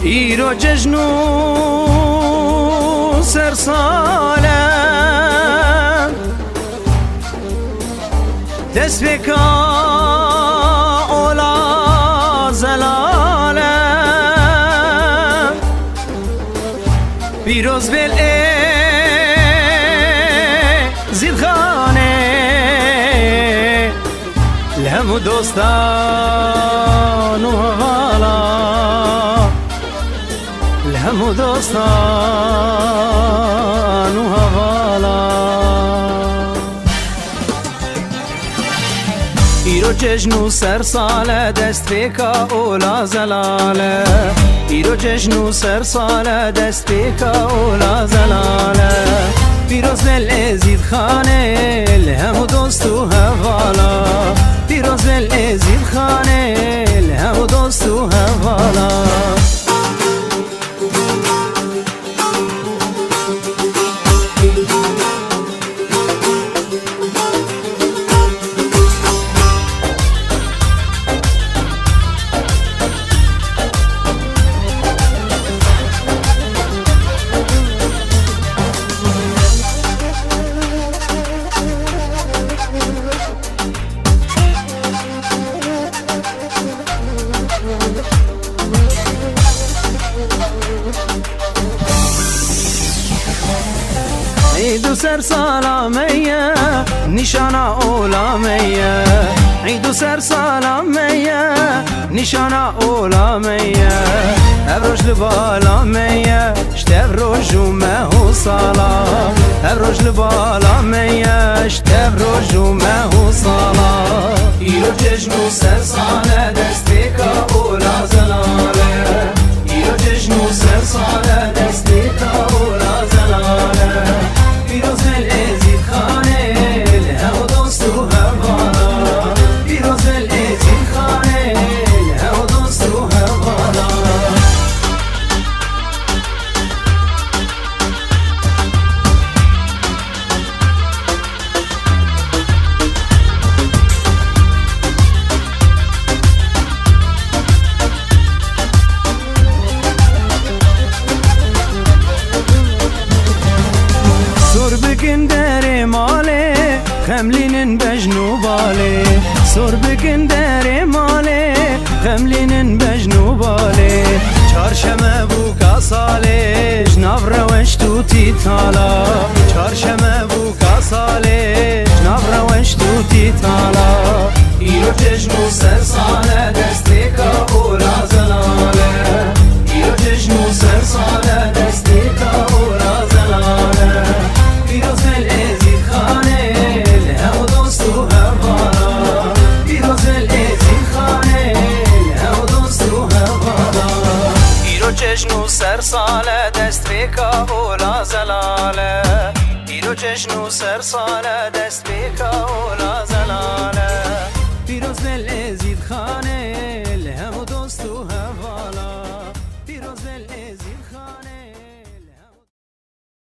ایرو جشن و سرساله دست بکا اولا زلاله پیروز بل زید خانه لهم دوستان و حوالا لهم دوستان و حوالا ایرو جشن و سرساله دست بکا اولا زلاله ایرو جشن و سرساله دست بکا اولا زلاله پیروز بل زید خانه لهم دوست و حوالا پیروز بل زید خانه لهم دوست و حوالا عيد سر سلامية نشانة أولامية عيد سر سلامية نشانة أولامية أبرج لبالامية اشتبرج وما هو صلاة أبرج لبالامية اشتبرج وما هو صلاة إيرو جشن سر صالة دستيكا أولا زلالة إيرو جشن سر صالة دستيكا أولا زلالة پیروز بل زید خانه لهم دوست و حوالا پیروز بل زید خانه لهم دوست و حوالا بکن در ماله خملینن بجنو باله سر بکن در ماله خملینن بجنو باله چارشمه بو کاساله جناب روش تو تی تالا چارشمه بو کاساله جناب روش تو تی تالا ایرو جشنو سر ساله دستی کا اولا زلاله ایرو جشنو سر ساله دستی کا اولا زلاله پیروز بل زید خانه لهم دوست و حوالا پیروز بل زید خانه لهم دوست و حوالا ایرو جشن و سر ساله دست بکا اولا زلاله ایرو جشن و سر ساله دست بکا اولا زلاله